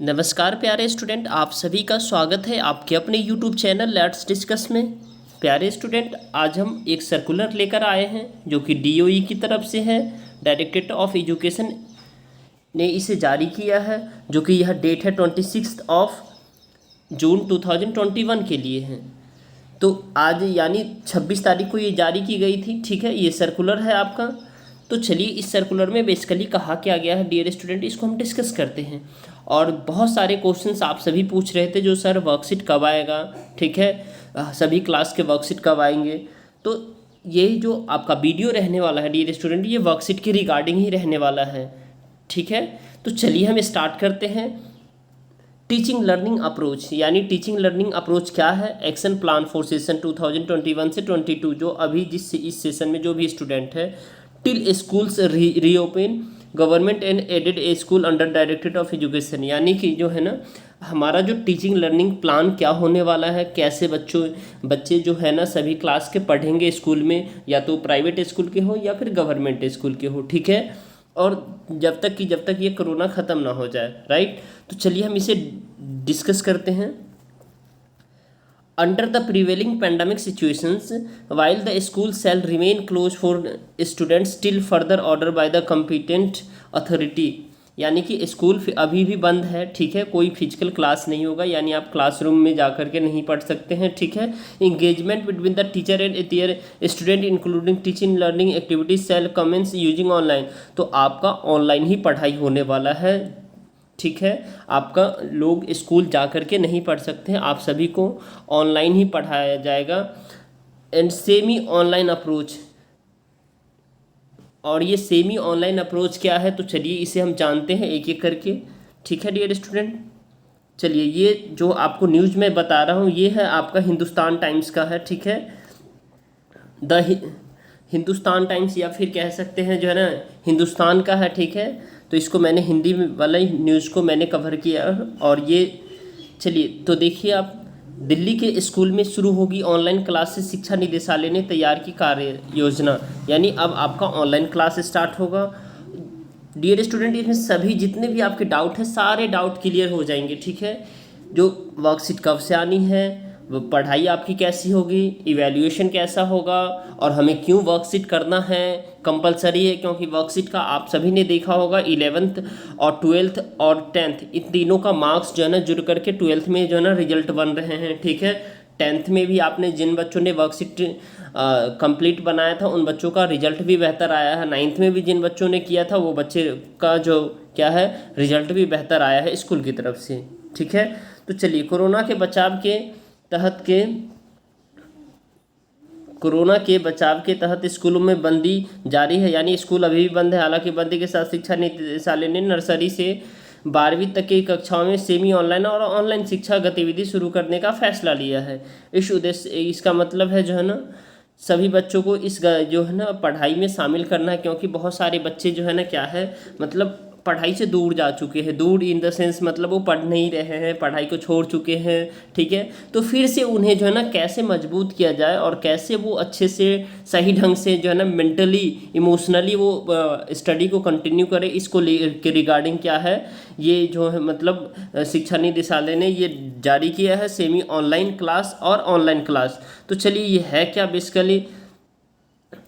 नमस्कार प्यारे स्टूडेंट, आप सभी का स्वागत है आपके अपने यूट्यूब चैनल लेट्स डिस्कस में। प्यारे स्टूडेंट, आज हम एक सर्कुलर लेकर आए हैं जो कि डीओई की तरफ से है। डायरेक्टरेट ऑफ एजुकेशन ने इसे जारी किया है, जो कि यह डेट है 26 जून 2021 के लिए है। तो आज यानी 26 तारीख को ये जारी की गई थी। ठीक है, ये सर्कुलर है आपका। तो चलिए, इस सर्कुलर में बेसिकली कहा क्या गया है डियर स्टूडेंट, इसको हम डिस्कस करते हैं। और बहुत सारे क्वेश्चंस आप सभी पूछ रहे थे जो सर वर्कशीट कब आएगा। ठीक है, सभी क्लास के वर्कशीट कब आएंगे। तो ये जो आपका वीडियो रहने वाला है डियर स्टूडेंट, ये वर्कशीट के रिगार्डिंग ही रहने वाला है। ठीक है, तो चलिए हम स्टार्ट करते हैं। टीचिंग लर्निंग अप्रोच, यानी टीचिंग लर्निंग अप्रोच क्या है। एक्शन प्लान फॉर सेशन 2021 से 22, जो अभी इस सेशन में जो भी स्टूडेंट है, till schools reopen government and aided a school under directorate of education. यानी कि जो है ना, हमारा जो टीचिंग लर्निंग प्लान क्या होने वाला है, कैसे बच्चे जो है ना सभी क्लास के पढ़ेंगे स्कूल में, या तो प्राइवेट स्कूल के हो या फिर गवर्नमेंट स्कूल के हो। ठीक है, और जब तक ये कोरोना ख़त्म ना हो जाए। राइट, तो चलिए हम इसे डिस्कस करते हैं। Under the prevailing pandemic situations, while the school shall remain closed for students till further order by the competent authority, यानी कि स्कूल अभी भी बंद है। ठीक है, कोई फिजिकल क्लास नहीं होगा, यानी आप क्लासरूम में जा कर के नहीं पढ़ सकते हैं। ठीक है, engagement between the teacher and their student including teaching learning activities shall commence using online. तो आपका ऑनलाइन ही पढ़ाई होने वाला है। ठीक है, आपका लोग स्कूल जा कर के नहीं पढ़ सकते हैं, आप सभी को ऑनलाइन ही पढ़ाया जाएगा। एंड सेमी ऑनलाइन अप्रोच, और ये सेमी ऑनलाइन अप्रोच क्या है, तो चलिए इसे हम जानते हैं एक एक करके। ठीक है डियर स्टूडेंट, चलिए ये जो आपको न्यूज़ में बता रहा हूँ, ये है आपका हिंदुस्तान टाइम्स का है। ठीक है, द हिंदुस्तान टाइम्स, या फिर कह सकते हैं जो है ना हिंदुस्तान का है। ठीक है, तो इसको मैंने हिंदी वाला ही न्यूज़ को मैंने कवर किया। और ये चलिए, तो देखिए आप, दिल्ली के स्कूल में शुरू होगी ऑनलाइन क्लासेस, शिक्षा निदेशालय ने तैयार की कार्य योजना। यानी अब आपका ऑनलाइन क्लास स्टार्ट होगा। डियर स्टूडेंट, इसमें सभी जितने भी आपके डाउट हैं, सारे डाउट क्लियर हो जाएंगे। ठीक है, जो वर्कशीट कब से आनी है, वो पढ़ाई आपकी कैसी होगी, इवैल्यूएशन कैसा होगा, और हमें क्यों वर्कशीट करना है, कंपलसरी है। क्योंकि वर्कशीट का आप सभी ने देखा होगा 11th और 12th और 10th, इन तीनों का मार्क्स जो है ना जुड़ करके 12th में जो है ना रिजल्ट बन रहे हैं। ठीक है, 10th में भी आपने जिन बच्चों ने वर्कशीट कंप्लीट बनाया था, उन बच्चों का रिजल्ट भी बेहतर आया है। 9th में भी जिन बच्चों ने किया था, वो बच्चे का जो क्या है रिजल्ट भी बेहतर आया है स्कूल की तरफ से। ठीक है, तो चलिए, कोरोना के बचाव के तहत स्कूलों में बंदी जारी है। यानी स्कूल अभी भी बंद है। हालांकि बंदी के साथ शिक्षा निदेशालय ने नर्सरी से 12वीं तक की कक्षाओं में सेमी ऑनलाइन और ऑनलाइन शिक्षा गतिविधि शुरू करने का फैसला लिया है। इस उद्देश्य, इसका मतलब है जो है ना, सभी बच्चों को जो है ना पढ़ाई में शामिल करना है। क्योंकि बहुत सारे बच्चे जो है ना क्या है, मतलब पढ़ाई से दूर जा चुके हैं। दूर इन द सेंस मतलब वो पढ़ नहीं रहे हैं, पढ़ाई को छोड़ चुके हैं। ठीक है, तो फिर से उन्हें जो है ना कैसे मजबूत किया जाए, और कैसे वो अच्छे से सही ढंग से जो है ना मेंटली इमोशनली वो स्टडी को कंटिन्यू करे, इसको के रिगार्डिंग क्या है, ये जो है मतलब शिक्षा निदेशालय ने ये जारी किया है, सेमी ऑनलाइन क्लास और ऑनलाइन क्लास। तो चलिए, ये है क्या, बेसिकली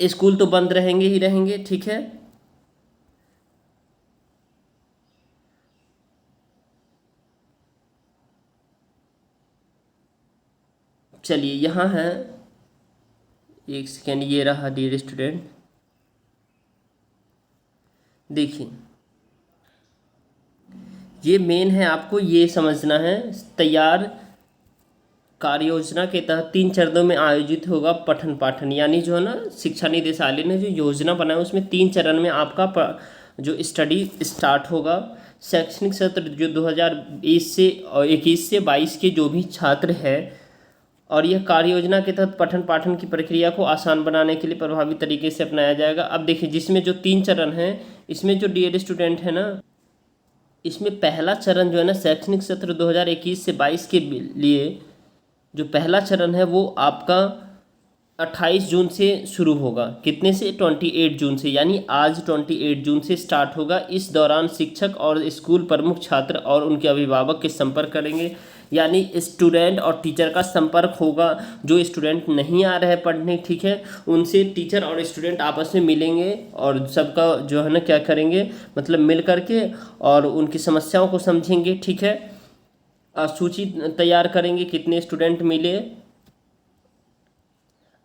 स्कूल तो बंद रहेंगे ही रहेंगे। ठीक है, चलिए यहाँ है, एक सेकेंड, ये रहा डियर स्टूडेंट। देखिए, ये मेन है, आपको ये समझना है। तैयार कार्य योजना के तहत 3 चरणों में आयोजित होगा पठन पाठन। यानी जो है ना शिक्षा निदेशालय ने जो योजना बनाया, उसमें 3 चरण में आपका जो स्टडी स्टार्ट होगा। शैक्षणिक सत्र जो 2020 से और 21 से 22 के जो भी छात्र हैं, और यह कार्य योजना के तहत पठन पाठन की प्रक्रिया को आसान बनाने के लिए प्रभावी तरीके से अपनाया जाएगा। अब देखिए, जिसमें जो 3 चरण हैं, इसमें जो डियर स्टूडेंट है ना, इसमें पहला चरण जो है ना शैक्षणिक सत्र 2021 से 22 के लिए जो पहला चरण है, वो आपका 28 जून से शुरू होगा। कितने से? 28 जून से, यानी आज 28 जून से स्टार्ट होगा। इस दौरान शिक्षक और स्कूल प्रमुख छात्र और उनके अभिभावक के संपर्क करेंगे, यानी स्टूडेंट और टीचर का संपर्क होगा। जो स्टूडेंट नहीं आ रहे पढ़ने, ठीक है, उनसे टीचर और स्टूडेंट आपस में मिलेंगे और सबका जो है ना क्या करेंगे, मतलब मिल करके और उनकी समस्याओं को समझेंगे, ठीक है। सूची तैयार करेंगे कितने स्टूडेंट मिले,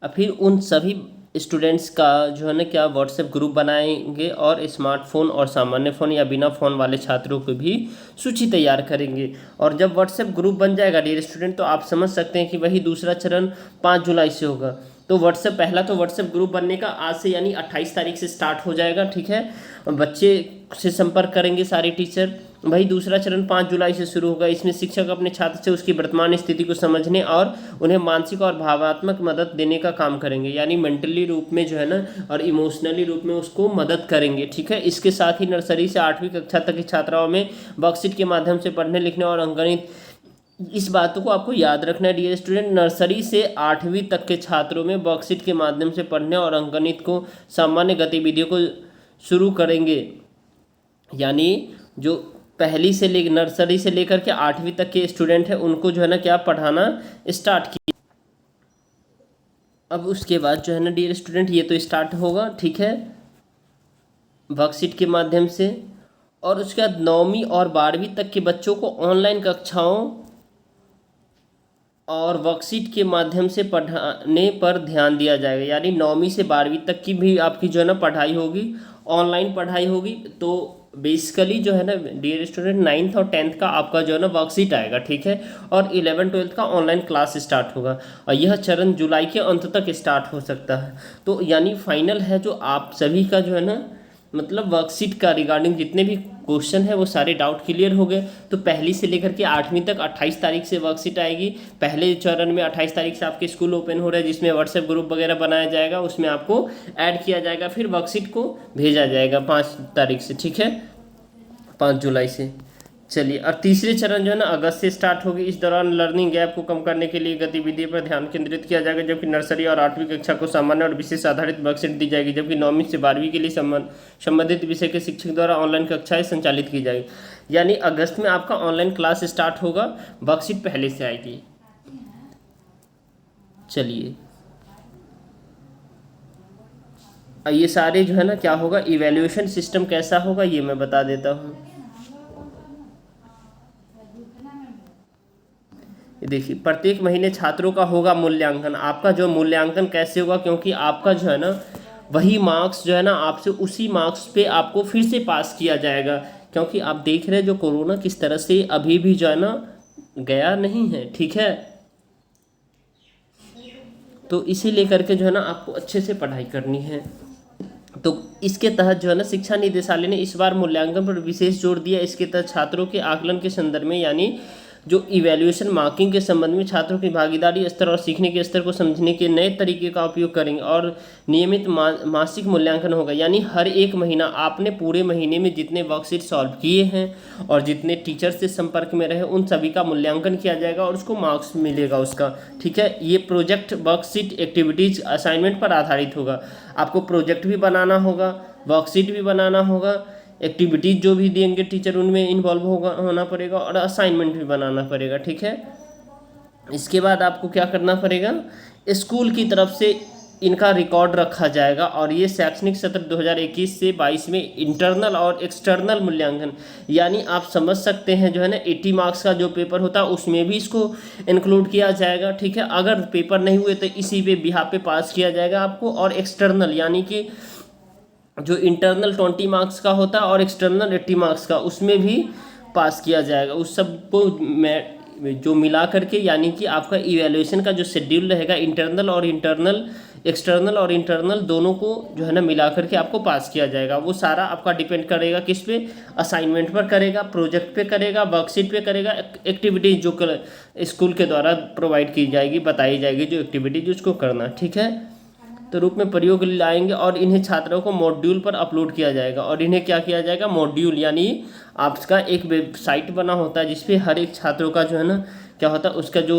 और फिर उन सभी स्टूडेंट्स का जो है ना क्या व्हाट्सएप ग्रुप बनाएंगे और स्मार्टफोन और सामान्य फ़ोन या बिना फ़ोन वाले छात्रों को भी सूची तैयार करेंगे। और जब व्हाट्सएप ग्रुप बन जाएगा डियर स्टूडेंट, तो आप समझ सकते हैं कि वही दूसरा चरण 5 जुलाई से होगा। तो पहला तो व्हाट्सएप ग्रुप बनने का आज से यानी 28 तारीख से स्टार्ट हो जाएगा, ठीक है। बच्चे से संपर्क करेंगे सारे टीचर। वही दूसरा चरण 5 जुलाई से शुरू होगा। इसमें शिक्षक अपने छात्र से उसकी वर्तमान स्थिति को समझने और उन्हें मानसिक और भावनात्मक मदद देने का काम करेंगे, यानी मेंटली रूप में जो है ना और इमोशनली रूप में उसको मदद करेंगे, ठीक है। इसके साथ ही नर्सरी से 8वीं कक्षा तक की छात्राओं में वर्कशीट के माध्यम से पढ़ने लिखने और अंकगणित, इस बातों को आपको याद रखना है डियर स्टूडेंट। नर्सरी से 8वीं तक के छात्रों में वर्कशीट के माध्यम से पढ़ने और अंकगणित को सामान्य गतिविधियों को शुरू करेंगे, यानी जो नर्सरी से लेकर के 8वीं तक के स्टूडेंट हैं उनको जो है ना क्या पढ़ाना स्टार्ट किया। अब उसके बाद जो है ना डियर स्टूडेंट ये तो स्टार्ट होगा, ठीक है, वर्कशीट के माध्यम से। और उसके बाद 9वीं और 12वीं तक के बच्चों को ऑनलाइन कक्षाओं और वर्कशीट के माध्यम से पढ़ाने पर ध्यान दिया जाएगा, यानी 9वीं से 12वीं तक की भी आपकी जो है ना पढ़ाई होगी, ऑनलाइन पढ़ाई होगी। तो बेसिकली जो है ना डियर स्टूडेंट 9th और 10th का आपका जो है ना वर्कशीट आएगा, ठीक है, और 11 12th का ऑनलाइन क्लास स्टार्ट होगा। और यह चरण जुलाई के अंत तक स्टार्ट हो सकता है। तो यानी फाइनल है जो आप सभी का जो है ना मतलब वर्कशीट का रिगार्डिंग जितने भी क्वेश्चन है वो सारे डाउट क्लियर हो गए। तो पहली से लेकर के 8वीं तक 28 तारीख से वर्कशीट आएगी। पहले चरण में 28 तारीख से आपके स्कूल ओपन हो रहा है, जिसमें व्हाट्सएप ग्रुप वगैरह बनाया जाएगा, उसमें आपको ऐड किया जाएगा, फिर वर्कशीट को भेजा जाएगा 5 तारीख से, ठीक है, 5 जुलाई से। चलिए, और तीसरे चरण जो है ना अगस्त से स्टार्ट होगी। इस दौरान लर्निंग गैप को कम करने के लिए गतिविधि पर ध्यान केंद्रित किया जाएगा, जबकि नर्सरी और 8वीं कक्षा को सामान्य और विशेष आधारित वर्कशीट दी जाएगी, जबकि 9वीं से 12वीं के लिए संबंधित विषय के शिक्षक द्वारा ऑनलाइन कक्षाएं संचालित की जाएगी। यानी अगस्त में आपका ऑनलाइन क्लास स्टार्ट होगा, वर्कशीट पहले से आएगी। चलिए, ये सारे जो है ना क्या होगा, इवैल्यूएशन सिस्टम कैसा होगा ये मैं बता देता हूँ। देखिए, प्रत्येक महीने छात्रों का होगा मूल्यांकन। आपका जो मूल्यांकन कैसे होगा, क्योंकि आपका जो है ना वही मार्क्स जो है ना आपसे उसी मार्क्स पे आपको फिर से पास किया जाएगा, क्योंकि आप देख रहे हैं जो कोरोना किस तरह से अभी भी जो है ना गया नहीं है, ठीक है। तो इसी लेकर के जो है ना आपको अच्छे से पढ़ाई करनी है। तो इसके तहत जो है ना शिक्षा निदेशालय ने इस बार मूल्यांकन पर विशेष जोर दिया। इसके तहत छात्रों के आकलन के संदर्भ में, यानी जो इवैल्यूएशन मार्किंग के संबंध में छात्रों की भागीदारी स्तर और सीखने के स्तर को समझने के नए तरीके का उपयोग करेंगे, और नियमित मासिक मूल्यांकन होगा। यानी हर एक महीना आपने पूरे महीने में जितने वर्कशीट सॉल्व किए हैं और जितने टीचर से संपर्क में रहे उन सभी का मूल्यांकन किया जाएगा और उसको मार्क्स मिलेगा उसका, ठीक है। ये प्रोजेक्ट वर्कशीट एक्टिविटीज असाइनमेंट पर आधारित होगा। आपको प्रोजेक्ट भी बनाना होगा, वर्कशीट भी बनाना होगा, एक्टिविटीज जो भी देंगे टीचर उनमें इन्वॉल्व होना पड़ेगा, और असाइनमेंट भी बनाना पड़ेगा, ठीक है। इसके बाद आपको क्या करना पड़ेगा, स्कूल की तरफ से इनका रिकॉर्ड रखा जाएगा, और ये शैक्षणिक सत्र 2021 से 22 में इंटरनल और एक्सटर्नल मूल्यांकन, यानी आप समझ सकते हैं जो है ना 80 मार्क्स का जो पेपर होता है उसमें भी इसको इंक्लूड किया जाएगा, ठीक है। अगर पेपर नहीं हुए तो इसी पे बिहाफ पे पास किया जाएगा आपको। और एक्सटर्नल यानी कि जो इंटरनल 20 मार्क्स का होता है और एक्सटर्नल 80 मार्क्स का, उसमें भी पास किया जाएगा। उस सब को जो मिला करके, यानी कि आपका इवैल्यूएशन का जो शेड्यूल रहेगा एक्सटर्नल और इंटरनल दोनों को जो है ना मिला करके आपको पास किया जाएगा। वो सारा आपका डिपेंड करेगा किस पे, असाइनमेंट पर करेगा, प्रोजेक्ट पे करेगा, वर्कशीट पे करेगा, एक्टिविटीज जो स्कूल के द्वारा प्रोवाइड की जाएगी, बताई जाएगी जो एक्टिविटीज उसको करना, ठीक है, तो रूप में प्रयोग लाएंगे। और इन्हें छात्रों को मॉड्यूल पर अपलोड किया जाएगा। और इन्हें क्या किया जाएगा, मॉड्यूल, यानी आपका एक वेबसाइट बना होता है जिसपे हर एक छात्रों का जो है ना क्या होता है उसका जो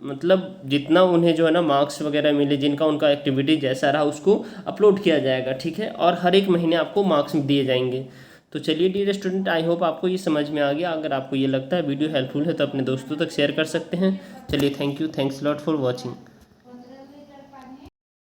मतलब जितना उन्हें जो है ना मार्क्स वगैरह मिले, जिनका उनका एक्टिविटी जैसा रहा उसको अपलोड किया जाएगा, ठीक है। और हर एक महीने आपको मार्क्स दिए जाएंगे। तो चलिए डियर स्टूडेंट, आई होप आपको ये समझ में आ गया। अगर आपको ये लगता है वीडियो हेल्पफुल है तो अपने दोस्तों तक शेयर कर सकते हैं। चलिए thank you, thanks lot for watching.